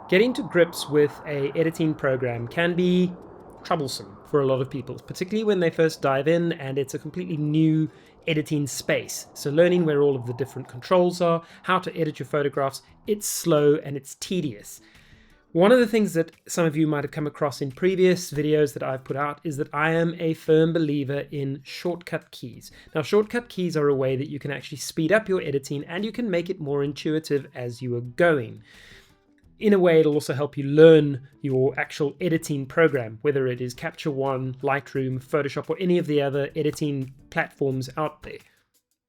Getting to grips with a editing program can be troublesome for a lot of people, particularly when they first dive in and it's a completely new editing space. So learning where all of the different controls are, how to edit your photographs, it's slow and it's tedious. One of the things that some of you might have come across in previous videos that I've put out is that I am a firm believer in shortcut keys. Now, shortcut keys are a way that you can actually speed up your editing and you can make it more intuitive as you are going. In a way, it'll also help you learn your actual editing program, whether it is Capture One, Lightroom, Photoshop, or any of the other editing platforms out there.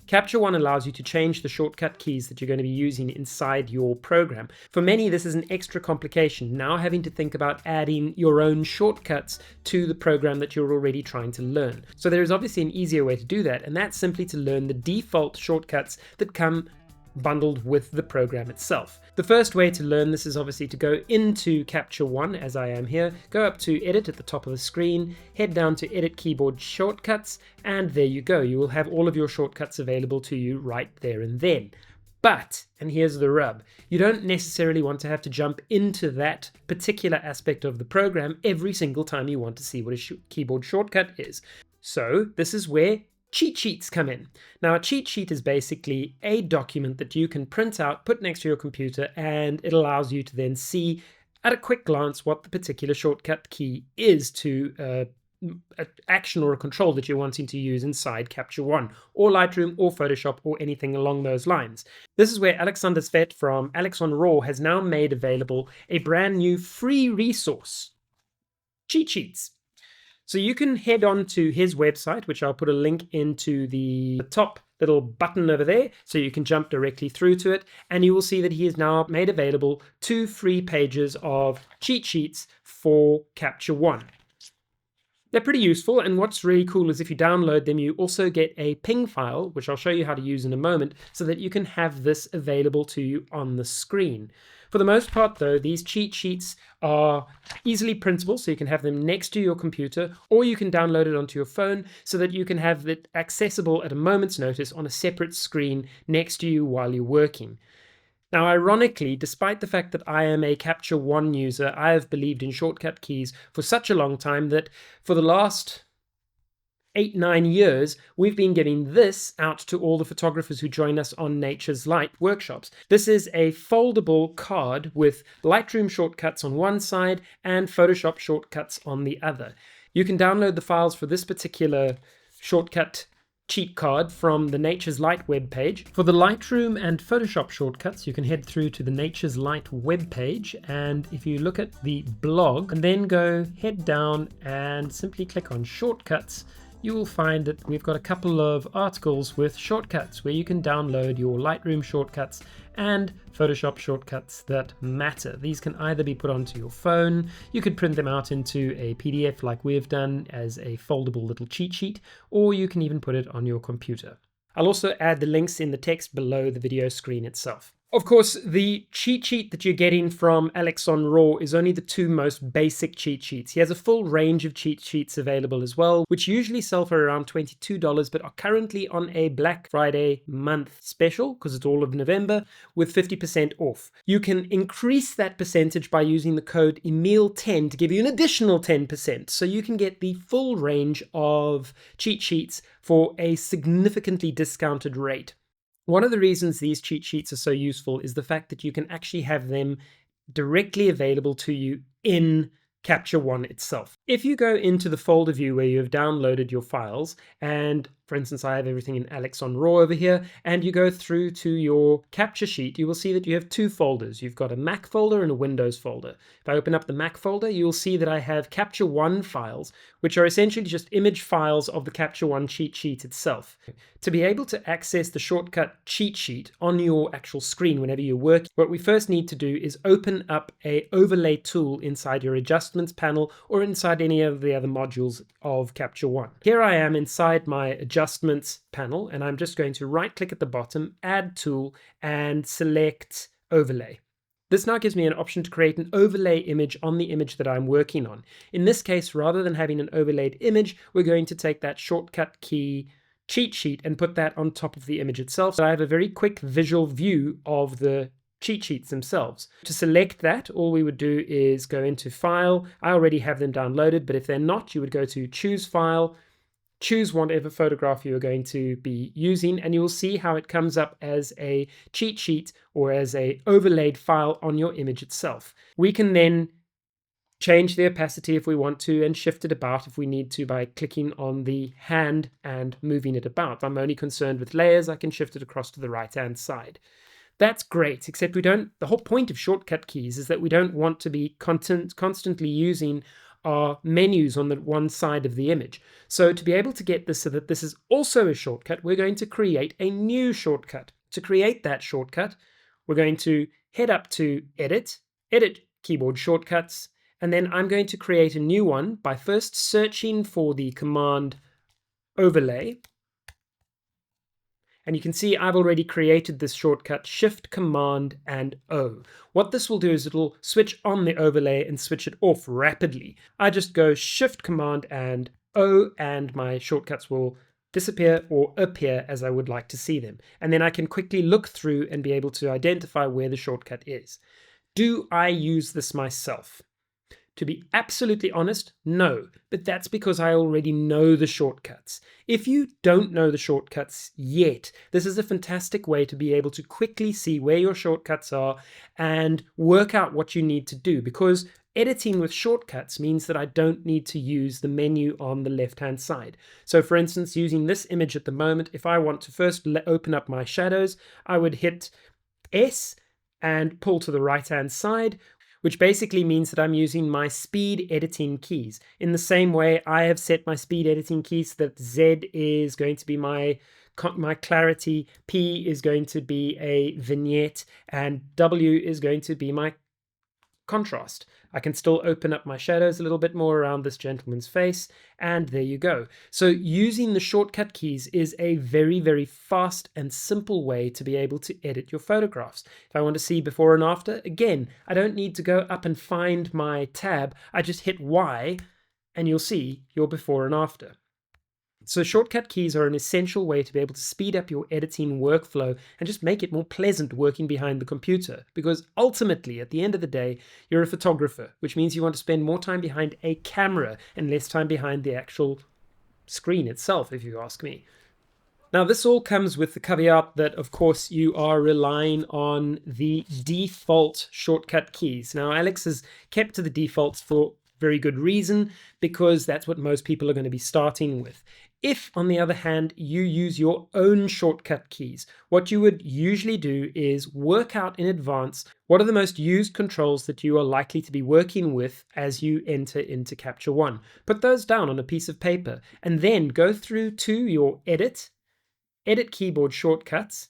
Capture One allows you to change the shortcut keys that you're going to be using inside your program. For many, this is an extra complication, now having to think about adding your own shortcuts to the program that you're already trying to learn. So there is obviously an easier way to do that, and that's simply to learn the default shortcuts that come bundled with the program itself. The first way to learn this is obviously to go into Capture One, as I am here, go up to Edit at the top of the screen, head down to Edit Keyboard Shortcuts, and there you go. You will have all of your shortcuts available to you right there and then. But, and here's the rub, you don't necessarily want to have to jump into that particular aspect of the program every single time you want to see what a keyboard shortcut is. So this is where cheat sheets come in. Now, a cheat sheet is basically a document that you can print out, put next to your computer, and it allows you to then see at a quick glance what the particular shortcut key is to an action or a control that you're wanting to use inside Capture One, or Lightroom, or Photoshop, or anything along those lines. This is where Alexander Svet from Alex on Raw has now made available a brand new free resource, Cheat Sheets. So you can head on to his website, which I'll put a link into the top little button over there, so you can jump directly through to it, and you will see that he has now made available 2 free pages of cheat sheets for Capture One. They're pretty useful, and what's really cool is if you download them, you also get a ping file, which I'll show you how to use in a moment, so that you can have this available to you on the screen. For the most part, though, these cheat sheets are easily printable, so you can have them next to your computer, or you can download it onto your phone so that you can have it accessible at a moment's notice on a separate screen next to you while you're working. Now, ironically, despite the fact that I am a Capture One user, I have believed in shortcut keys for such a long time that for the last 8-9 years, we've been getting this out to all the photographers who join us on Nature's Light workshops. This is a foldable card with Lightroom shortcuts on one side and Photoshop shortcuts on the other. You can download the files for this particular shortcut cheat card from the Nature's Light webpage. For the Lightroom and Photoshop shortcuts, you can head through to the Nature's Light webpage, and if you look at the blog and then head down and simply click on shortcuts, you will find that we've got a couple of articles with shortcuts where you can download your Lightroom shortcuts and Photoshop shortcuts that matter. These can either be put onto your phone, you could print them out into a PDF like we've done as a foldable little cheat sheet, or you can even put it on your computer. I'll also add the links in the text below the video screen itself. Of course, the cheat sheet that you're getting from Alex on Raw is only the 2 most basic cheat sheets. He has a full range of cheat sheets available as well, which usually sell for around $22, but are currently on a Black Friday month special, because it's all of November, with 50% off. You can increase that percentage by using the code EMIL10 to give you an additional 10%, so you can get the full range of cheat sheets for a significantly discounted rate. One of the reasons these cheat sheets are so useful is the fact that you can actually have them directly available to you in Capture One itself. If you go into the folder view where you have downloaded your files, and for instance, I have everything in Alex on Raw over here, and you go through to your capture sheet, you will see that you have 2 folders. You've got a Mac folder and a Windows folder. If I open up the Mac folder, you will see that I have Capture One files, which are essentially just image files of the Capture One cheat sheet itself. To be able to access the shortcut cheat sheet on your actual screen whenever you work, what we first need to do is open up an overlay tool inside your adjustments panel or inside any of the other modules of Capture One. Here I am inside my adjustments panel, and I'm just going to right click at the bottom, add tool, and select overlay. This now gives me an option to create an overlay image on the image that I'm working on. In this case, rather than having an overlaid image, we're going to take that shortcut key cheat sheet and put that on top of the image itself. So I have a very quick visual view of the cheat sheets themselves. To select that, all we would do is go into File. I already have them downloaded, but if they're not, you would go to Choose File, choose whatever photograph you are going to be using, and you will see how it comes up as a cheat sheet or as a overlaid file on your image itself. We can then change the opacity if we want to and shift it about if we need to by clicking on the hand and moving it about. If I'm only concerned with layers, I can shift it across to the right hand side. That's great, except the whole point of shortcut keys is that we don't want to be constantly using our menus on the one side of the image. So to be able to get this so that this is also a shortcut, we're going to create a new shortcut. To create that shortcut, we're going to head up to Edit, Edit Keyboard Shortcuts, and then I'm going to create a new one by first searching for the command overlay. And you can see I've already created this shortcut, Shift, Command, and O. What this will do is it'll switch on the overlay and switch it off rapidly. I just go Shift, Command, and O, and my shortcuts will disappear or appear as I would like to see them. And then I can quickly look through and be able to identify where the shortcut is. Do I use this myself? To be absolutely honest, no, but that's because I already know the shortcuts. If you don't know the shortcuts yet, this is a fantastic way to be able to quickly see where your shortcuts are and work out what you need to do, because editing with shortcuts means that I don't need to use the menu on the left-hand side. So for instance, using this image at the moment, if I want to first open up my shadows, I would hit S and pull to the right-hand side, which basically means that I'm using my speed editing keys. In the same way, I have set my speed editing keys so that Z is going to be my clarity, P is going to be a vignette, and W is going to be my contrast. I can still open up my shadows a little bit more around this gentleman's face, and there you go. So using the shortcut keys is a very, very fast and simple way to be able to edit your photographs. If I want to see before and after, again, I don't need to go up and find my tab. I just hit Y and you'll see your before and after. So shortcut keys are an essential way to be able to speed up your editing workflow and just make it more pleasant working behind the computer. Because ultimately, at the end of the day, you're a photographer, which means you want to spend more time behind a camera and less time behind the actual screen itself, if you ask me. Now, this all comes with the caveat that, of course, you are relying on the default shortcut keys. Now, Alex has kept to the defaults for very good reason, because that's what most people are going to be starting with. If, on the other hand, you use your own shortcut keys, what you would usually do is work out in advance what are the most used controls that you are likely to be working with as you enter into Capture One. Put those down on a piece of paper and then go through to your Edit Keyboard Shortcuts,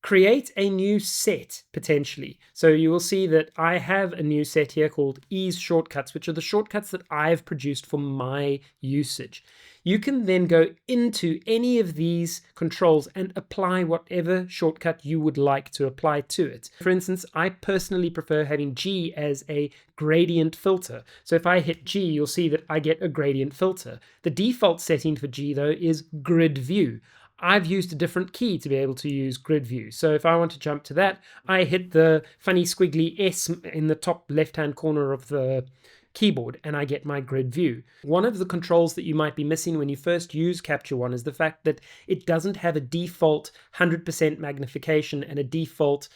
create a new set potentially. So you will see that I have a new set here called Ease Shortcuts, which are the shortcuts that I've produced for my usage. You can then go into any of these controls and apply whatever shortcut you would like to apply to it. For instance, I personally prefer having G as a gradient filter. So if I hit G, you'll see that I get a gradient filter. The default setting for G, though, is Grid View. I've used a different key to be able to use Grid View. So if I want to jump to that, I hit the funny squiggly S in the top left-hand corner of the keyboard and I get my Grid View. One of the controls that you might be missing when you first use Capture One is the fact that it doesn't have a default 100% magnification and a default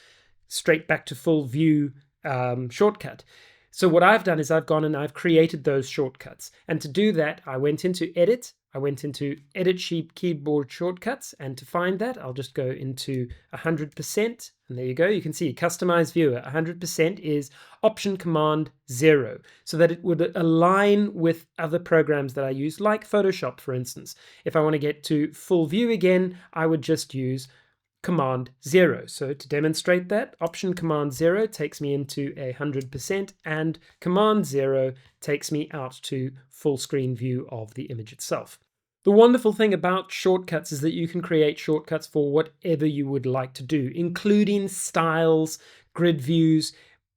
straight back to full view shortcut. So what I've done is I've gone and I've created those shortcuts. And to do that, I went into Edit, I went into Edit Sheet Keyboard Shortcuts, and to find that, I'll just go into 100%, and there you go. You can see Customize Viewer. 100% is Option Command 0, so that it would align with other programs that I use, like Photoshop, for instance. If I want to get to full view again, I would just use Command 0. So to demonstrate that, Option Command 0 takes me into 100%, and Command 0 takes me out to full screen view of the image itself. The wonderful thing about shortcuts is that you can create shortcuts for whatever you would like to do, including styles, grid views,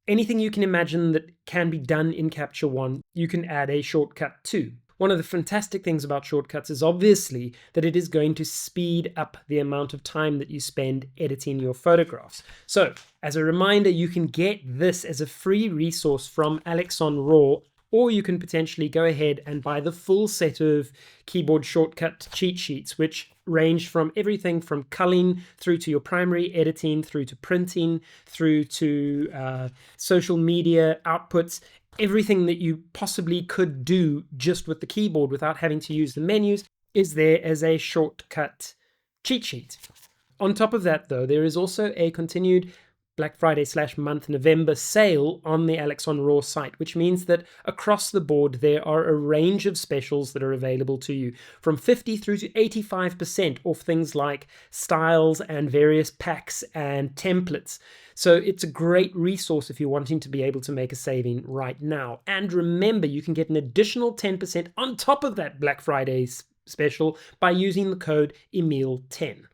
anything you can imagine that can be done in Capture One, you can add a shortcut to. One of the fantastic things about shortcuts is obviously that it is going to speed up the amount of time that you spend editing your photographs. So as a reminder, you can get this as a free resource from Alex on Raw, or you can potentially go ahead and buy the full set of keyboard shortcut cheat sheets, which range from everything from culling through to your primary editing, through to printing, through to social media outputs, everything that you possibly could do just with the keyboard without having to use the menus is there as a shortcut cheat sheet. On top of that, though, there is also a continued Black Friday/month November sale on the Alex on Raw site, which means that across the board there are a range of specials that are available to you, from 50 through to 85% off things like styles and various packs and templates. So it's a great resource if you're wanting to be able to make a saving right now. And remember, you can get an additional 10% on top of that Black Friday special by using the code EMIL10.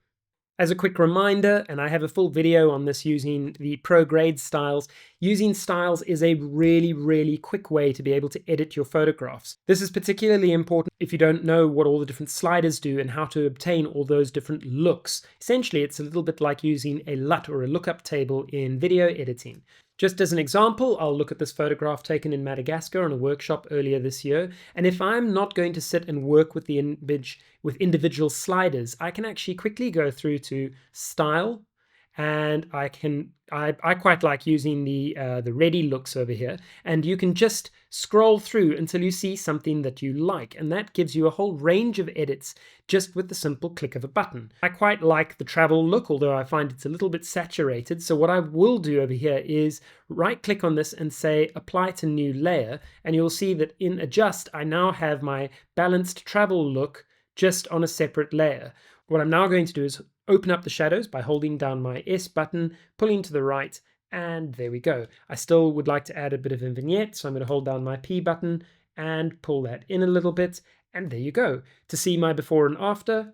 As a quick reminder, and I have a full video on this using the Pro Grade styles, using styles is a really quick way to be able to edit your photographs. This is particularly important if you don't know what all the different sliders do and how to obtain all those different looks. Essentially, it's a little bit like using a LUT or a lookup table in video editing. Just as an example, I'll look at this photograph taken in Madagascar on a workshop earlier this year, and if I'm not going to sit and work with the image with individual sliders, I can actually quickly go through to Style, and I quite like using the ready looks over here, and you can just scroll through until you see something that you like, and that gives you a whole range of edits just with the simple click of a button. I quite like the travel look, although I find it's a little bit saturated, so what I will do over here is right click on this and say apply to new layer, and you'll see that in adjust I now have my balanced travel look just on a separate layer. What I'm now going to do is open up the shadows by holding down my S button, pulling to the right, and there we go. I still would like to add a bit of a vignette, so I'm going to hold down my P button and pull that in a little bit, and there you go. To see my before and after,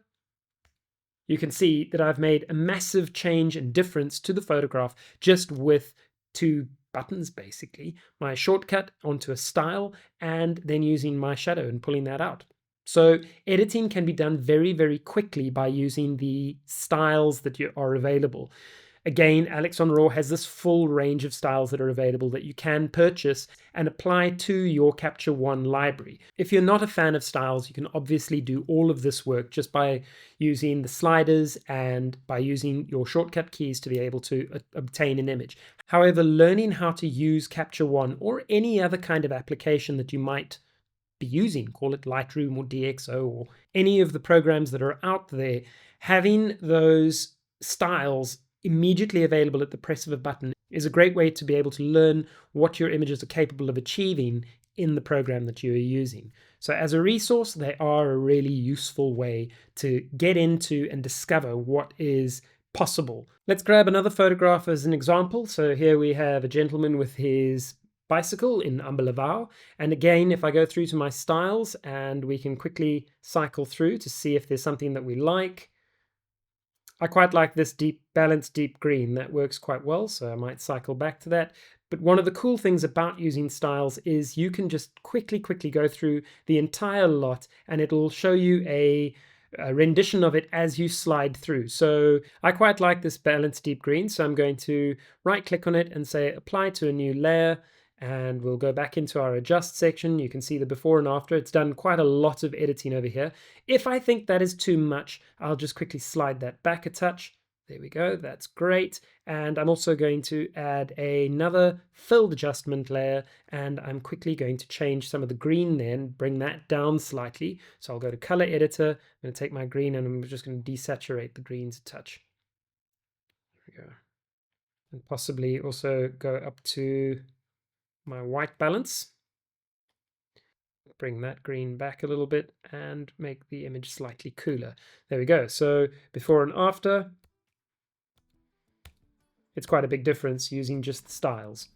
you can see that I've made a massive change and difference to the photograph just with 2 buttons, basically. My shortcut onto a style, and then using my shadow and pulling that out. So editing can be done very quickly by using the styles that are available. Again, Alex on Raw has this full range of styles that are available that you can purchase and apply to your Capture One library. If you're not a fan of styles, you can obviously do all of this work just by using the sliders and by using your shortcut keys to be able to obtain an image. However, learning how to use Capture One or any other kind of application that you might be using, call it Lightroom or DxO or any of the programs that are out there, having those styles immediately available at the press of a button is a great way to be able to learn what your images are capable of achieving in the program that you are using. So as a resource, they are a really useful way to get into and discover what is possible. Let's grab another photograph as an example. So here we have a gentleman with his bicycle in Ambalavao, and again, if I go through to my styles and we can quickly cycle through to see if there's something that we like. I quite like this balanced deep green. That works quite well, so I might cycle back to that. But one of the cool things about using styles is you can just quickly go through the entire lot, and it'll show you a rendition of it as you slide through. So I quite like this balanced deep green, so I'm going to right click on it and say apply to a new layer, and we'll go back into our adjust section. You can see the before and after. It's done quite a lot of editing over here. If I think that is too much, I'll just quickly slide that back a touch. There we go, that's great. And I'm also going to add another filled adjustment layer, and I'm quickly going to change some of the green there and bring that down slightly. So I'll go to color editor, I'm going to take my green and I'm just going to desaturate the greens a touch. There we go. And possibly also go up to my white balance, bring that green back a little bit and make the image slightly cooler. There we go. So before and after, it's quite a big difference using just the styles.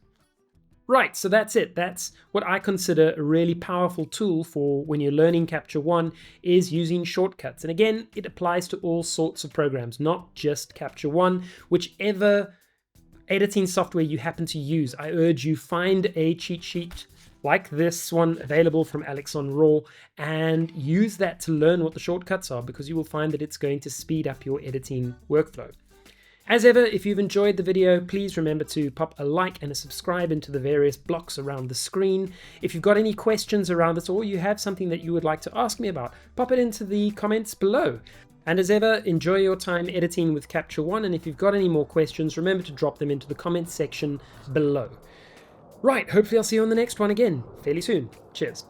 Right, so that's it. That's what I consider a really powerful tool for when you're learning Capture One, is using shortcuts. And again, it applies to all sorts of programs, not just Capture One. Whichever editing software you happen to use, I urge you find a cheat sheet like this one available from Alex on Raw, and use that to learn what the shortcuts are, because you will find that it's going to speed up your editing workflow. As ever, if you've enjoyed the video, please remember to pop a like and a subscribe into the various blocks around the screen. If you've got any questions around this, or you have something that you would like to ask me about, pop it into the comments below. And as ever, enjoy your time editing with Capture One, and if you've got any more questions, remember to drop them into the comments section below. Right, hopefully I'll see you on the next one again fairly soon. Cheers.